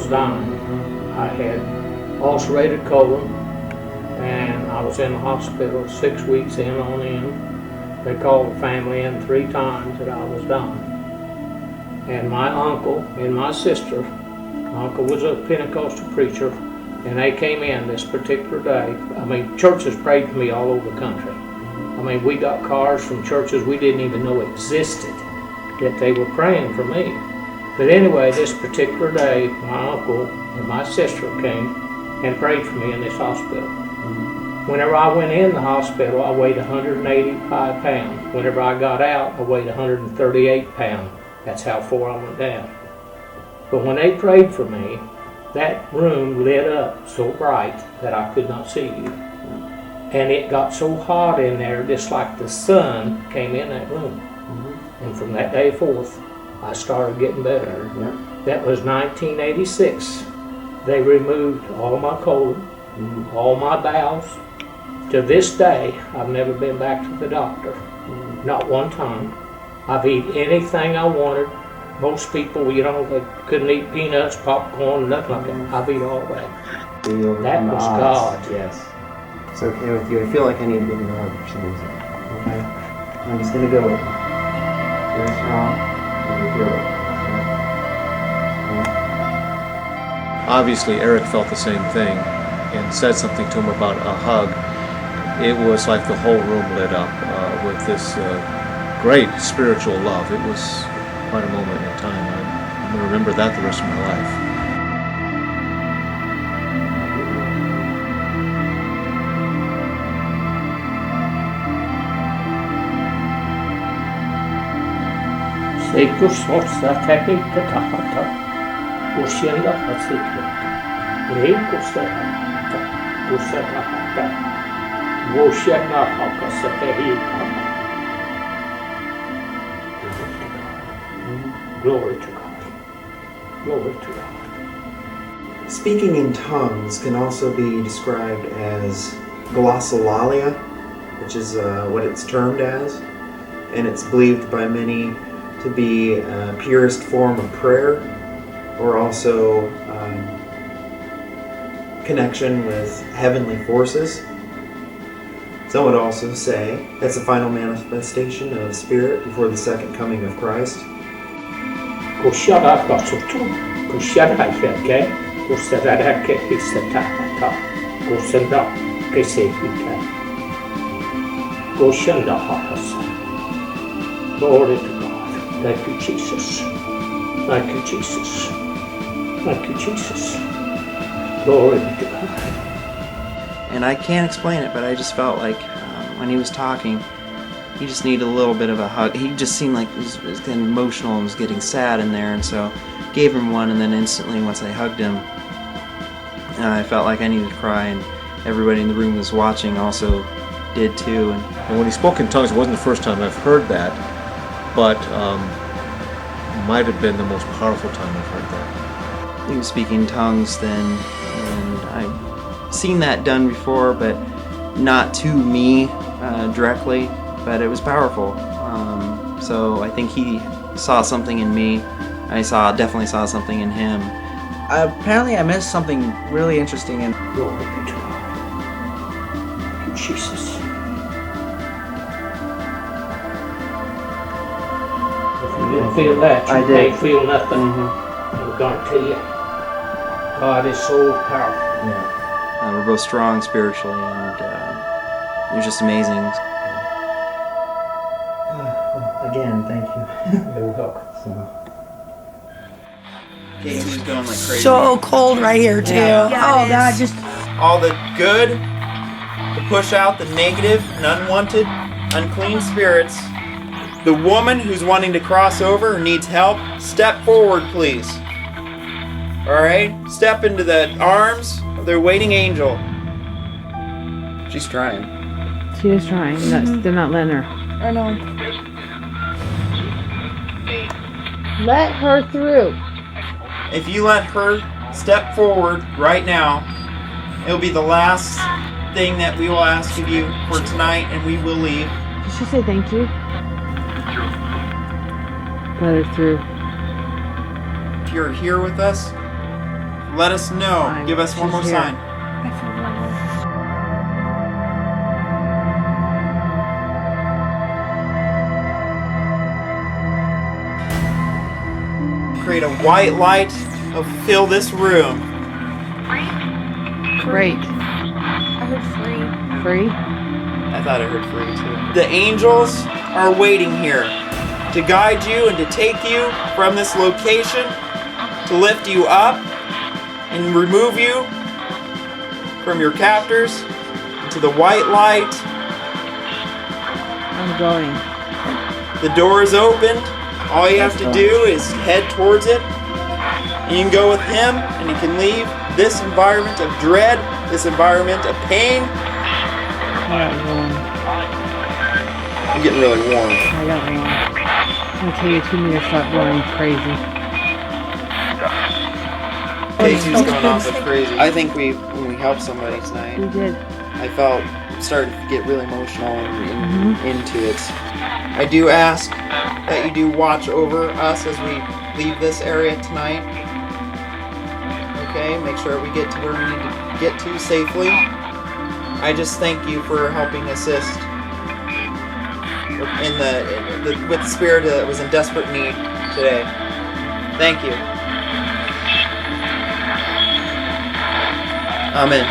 was dying. I had ulcerated colon, and I was in the hospital 6 weeks in on end. They called the family in 3 times that I was dying. And my uncle and my sister, my uncle was a Pentecostal preacher, and they came in this particular day. I mean, churches prayed for me all over the country. I mean, we got cars from churches we didn't even know existed, that they were praying for me. But anyway, this particular day, my uncle and my sister came and prayed for me in this hospital. Whenever I went in the hospital, I weighed 185 pounds. Whenever I got out, I weighed 138 pounds. That's how far I went down. But when they prayed for me, that room lit up so bright that I could not see you. And it got so hot in there, just like the sun came in that room. And from that day forth, I started getting better. That was 1986. They removed all my colon, all my bowels. To this day, I've never been back to the doctor. Not one time. I've eaten anything I wanted. Most people, they couldn't eat peanuts, popcorn, nothing like that. I've eaten all that. That was God. Yes. It's okay with you. I feel like I need to give you a hug for some reason. Okay? I'm just going to go with it. Very strong. You feel it. Obviously, Eric felt the same thing and said something to him about a hug. It was like the whole room lit up with this great spiritual love. It was quite a moment in time. I'm going to remember that the rest of my life. Sekus sorsa teknikta tahata, usienda hatsiklutta, reikusta tahata, usa tahata, usienda hakassa tehikata. Glory to God. Glory to God. Speaking in tongues can also be described as glossolalia, which is what it's termed as, and it's believed by many to be a purest form of prayer, or also connection with heavenly forces. Some would also say that's a final manifestation of Spirit before the second coming of Christ. Glory to God. Thank you, Jesus. Thank you, Jesus. Thank you, Jesus. Glory to God. And I can't explain it, but I just felt like when he was talking, he just needed a little bit of a hug. He just seemed like he was getting emotional and was getting sad in there, and so gave him one, and then instantly once I hugged him, I felt like I needed to cry, and everybody in the room was watching also did too. And when he spoke in tongues, it wasn't the first time I've heard that, but might have been the most powerful time I've heard that. He was speaking in tongues then, and I've seen that done before, but not to me directly, but it was powerful. So I think he saw something in me. I definitely saw something in him. Apparently I missed something really interesting. And Glory to God. Jesus. If you didn't feel that, you can't feel nothing. I'm going to tell you, God is so powerful. Yeah. We're both strong spiritually, and it was just amazing. Again, thank you. You're welcome. Okay, he's going like crazy. So cold right here too. Yeah. Oh God, just all the good, to push out the negative and unwanted, unclean spirits. The woman who's wanting to cross over needs help. Step forward, please. Alright? Step into the arms of their waiting angel. She's trying. She is trying. They're not letting her. I know. Let her through. If you let her step forward right now, it'll be the last thing that we will ask of you for tonight, and we will leave. Did she say thank you? Let her through. If you're here with us, Let us know. Give us one more she's here. sign. Create a white light of fill this room. Great. I heard free. Free? I thought I heard free too. The angels are waiting here to guide you and to take you from this location, to lift you up and remove you from your captors to the white light. I'm going. The door is opened. All you have to do is head towards it. And you can go with him and you can leave this environment of dread, this environment of pain. I got warm. I'm getting really warm. I got warm. I'm gonna take 2 meters, start going crazy. Casey's going off like crazy. I think when we helped somebody tonight, We did. I felt started to get really emotional and into it. I do ask that you do watch over us as we leave this area tonight. Okay, make sure we get to where we need to get to safely. I just thank you for helping assist with the spirit that was in desperate need today. Thank you. Amen.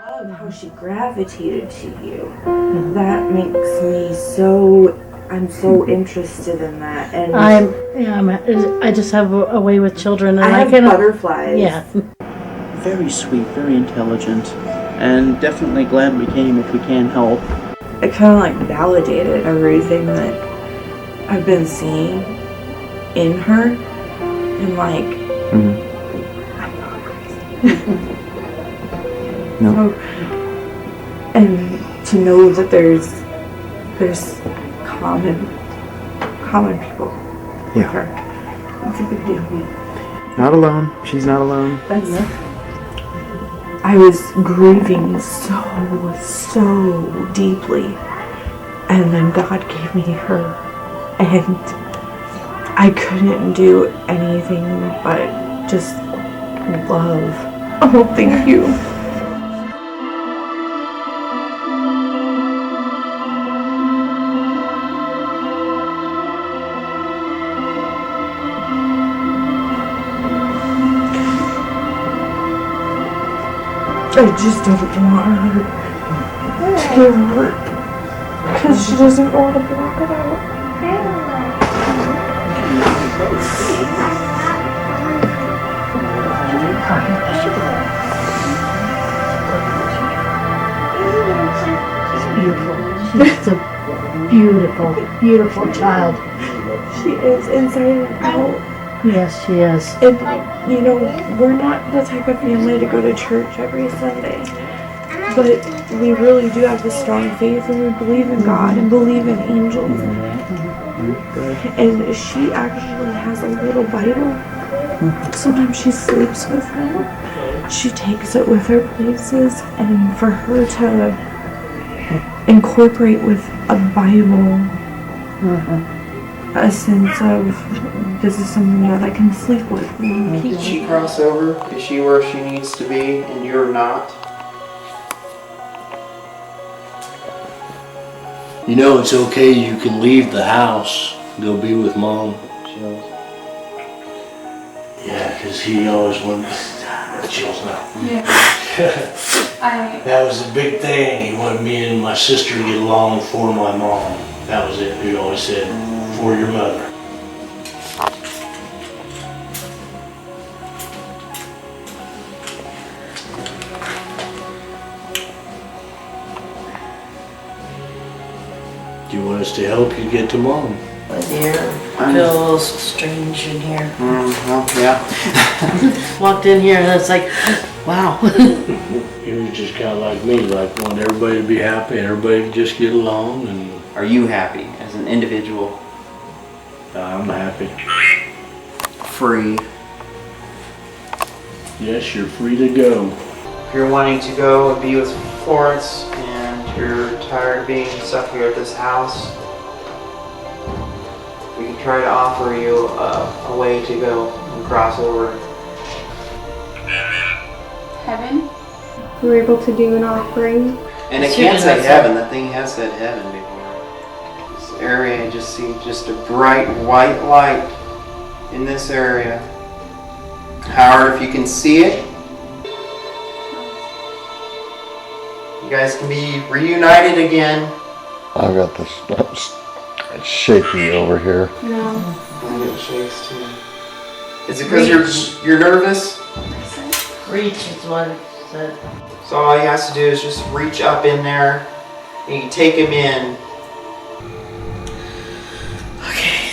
I love how she gravitated to you. That makes me so. I'm so interested in that, and I just have a way with children, and I have butterflies. Yeah. Very sweet, very intelligent, and definitely glad we came if we can help. It kind of like validated everything that I've been seeing in her, and like I'm not crazy. No. And to know that there's common people with her. It's a big deal. Not alone. She's not alone. I was grieving so deeply, and then God gave me her, and I couldn't do anything but just love. Oh, thank you. I just don't want her to hurt because she doesn't want to block it out. She's a beautiful, beautiful child. She is inside and out. Yes, she is. And, you know, we're not the type of family to go to church every Sunday. But we really do have a strong faith, and we believe in God and believe in angels. And she actually has a little Bible. Sometimes she sleeps with it. She takes it with her places, and for her to incorporate with a Bible a sense of, this is something that I can sleep with. Did she cross over? Is she where she needs to be and you're not? You know it's okay, you can leave the house, go be with Mom. Yeah, because he always wanted chills now. Yeah. That was the big thing. He wanted me and my sister to get along for my mom. That was it. He always said, for your mother. Do you want us to help you get to Mom? Here feels strange in here. Well, yeah. Walked in here and it's like, wow. He was just kind of like me, like wanting everybody to be happy and everybody to just get along. And Are you happy as an individual? I'm happy. Free. Yes, you're free to go. If you're wanting to go and be with Florence and you're tired of being stuck here at this house, we can try to offer you a way to go and cross over. Heaven? We were able to do an offering. And it can't say heaven, the thing has said heaven before. This area just seems just a bright white light in this area. However, if you can see it, you guys can be reunited again. I've got this it's shaky over here. No. And it shakes too. Is it because you're nervous? Reach is what it said. So all he has to do is just reach up in there and you can take him in. Okay.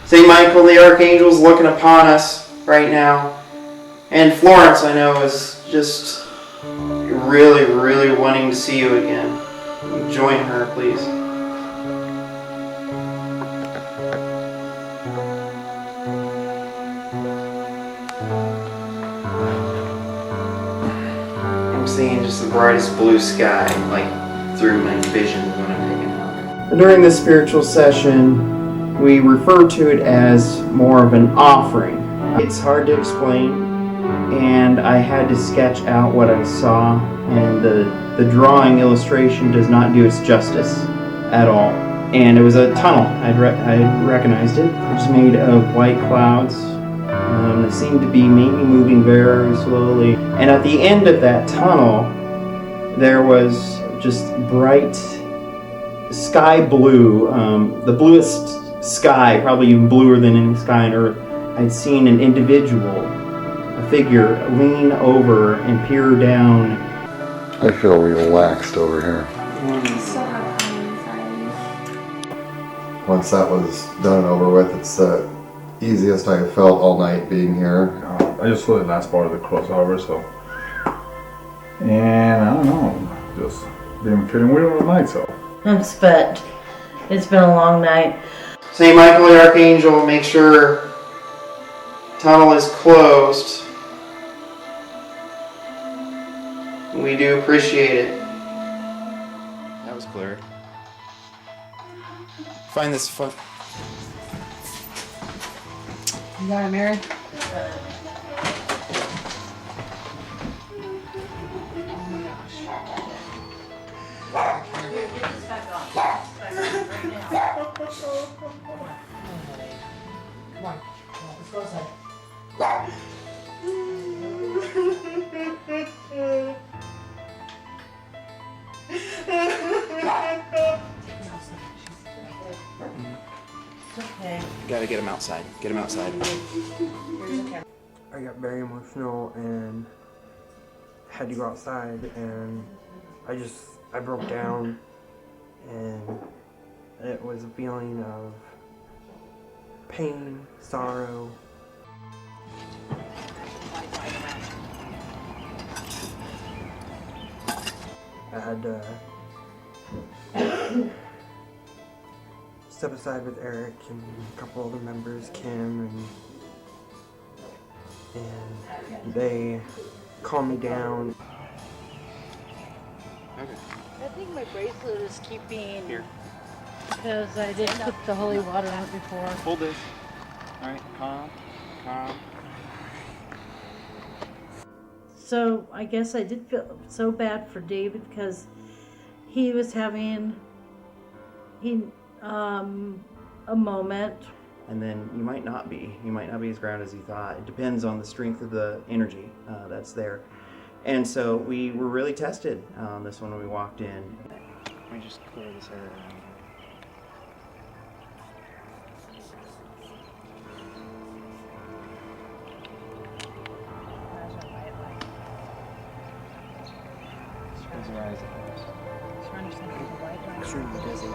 St. Michael the Archangel's looking upon us right now. And Florence, I know, is just really, really wanting to see you again. Join her, please. I'm seeing just the brightest blue sky, like through my vision when I'm taking out. During this spiritual session, we refer to it as more of an offering. It's hard to explain, and I had to sketch out what I saw, and the drawing illustration does not do its justice at all. And it was a tunnel. I recognized it. It was made of white clouds. They seemed to be maybe moving very slowly. And at the end of that tunnel, there was just bright sky blue, the bluest sky, probably even bluer than any sky on Earth. I'd seen an individual, a figure, lean over and peer down. I feel relaxed over here. Once that was done and over with, it's the easiest I have felt all night being here. I just saw the last part of the crossover, so. And I don't know, just been feeling weird all night, so. I'm spent. It's been a long night. St. Michael the Archangel, make sure tunnel is closed. We do appreciate it. That was clear. Find this fun. You got it, Mary? Come on, let's go outside. Okay. You gotta get him outside. Get him outside. I got very emotional and had to go outside, and I broke down, and it was a feeling of pain, sorrow. I had to step aside with Eric and a couple other members, Kim, and they calmed me down. Okay. I think my bracelet is keeping here because I didn't put the holy water on it before. Hold this. Alright, calm. So I guess I did feel so bad for David because he was having a moment. And then you might not be. You might not be as grounded as you thought. It depends on the strength of the energy that's there. And so we were really tested on this one when we walked in. Let me just clear this area. Close your eyes at first. Extremely busy.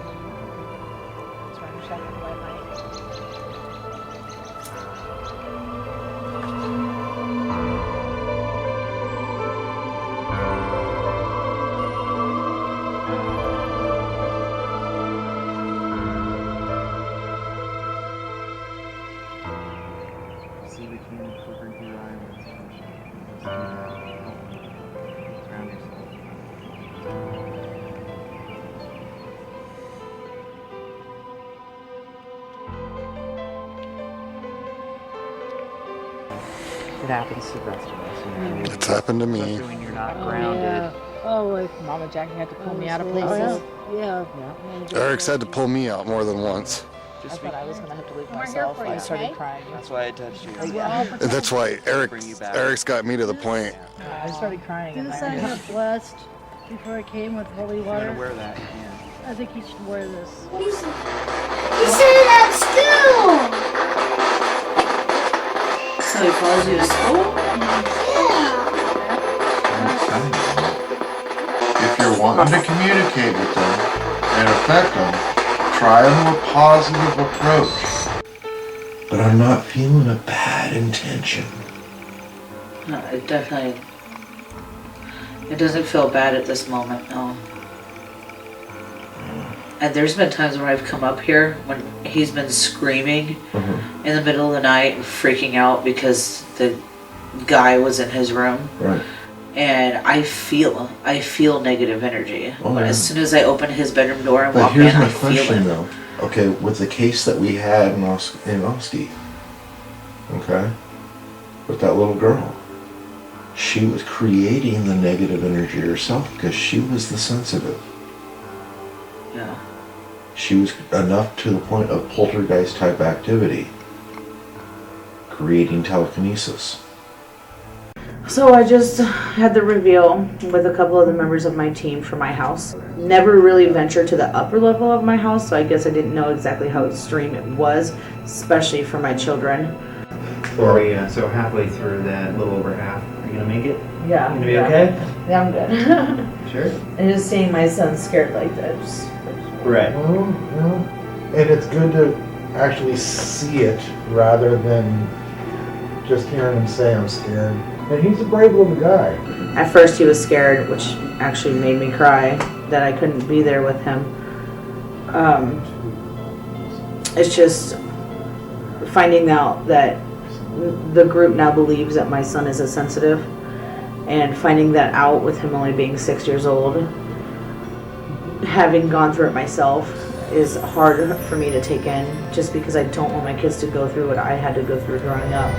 See if we can flicker your eyelids. It happens to the best of us. You know? It's happened to me. Especially when you're not grounded. Yeah. Oh, like Mama Jackie had to pull me out of places. places. Yeah. Eric's had to pull me out more than once. I thought I was going to have to leave myself. I started crying. That's why I touched you. And that's why Eric's got me to the point. I started crying. This I got blessed before I came with holy water. I'm going to wear that. Yeah. I think you should wear this. You said it at school! So he follows you to school? If you're wanting to communicate with them and affect them, try a more positive approach. But I'm not feeling a bad intention. No, it definitely... It doesn't feel bad at this moment, no. And there's been times where I've come up here when he's been screaming in the middle of the night and freaking out because the guy was in his room. Right. And I feel negative energy. Oh, yeah. As soon as I open his bedroom door and But walk here's in, my I feel question it. though. Okay, with the case that we had in Oski, okay, with that little girl, she was creating the negative energy herself because she was the sensitive. Yeah. She was enough to the point of poltergeist type activity, creating telekinesis. So I just had the reveal with a couple of the members of my team for my house. Never really ventured to the upper level of my house, so I guess I didn't know exactly how extreme it was, especially for my children. We're so halfway through that, a little over half. Are you gonna make it? Yeah. You gonna be okay? Yeah, I'm good. Sure. And just seeing my son scared like that. Right. And it's good to actually see it rather than just hearing him say I'm scared. And he's a brave little guy. At first he was scared, which actually made me cry that I couldn't be there with him. It's just finding out that the group now believes that my son is a sensitive, and finding that out with him only being 6 years old, having gone through it myself, is hard for me to take in, just because I don't want my kids to go through what I had to go through growing up.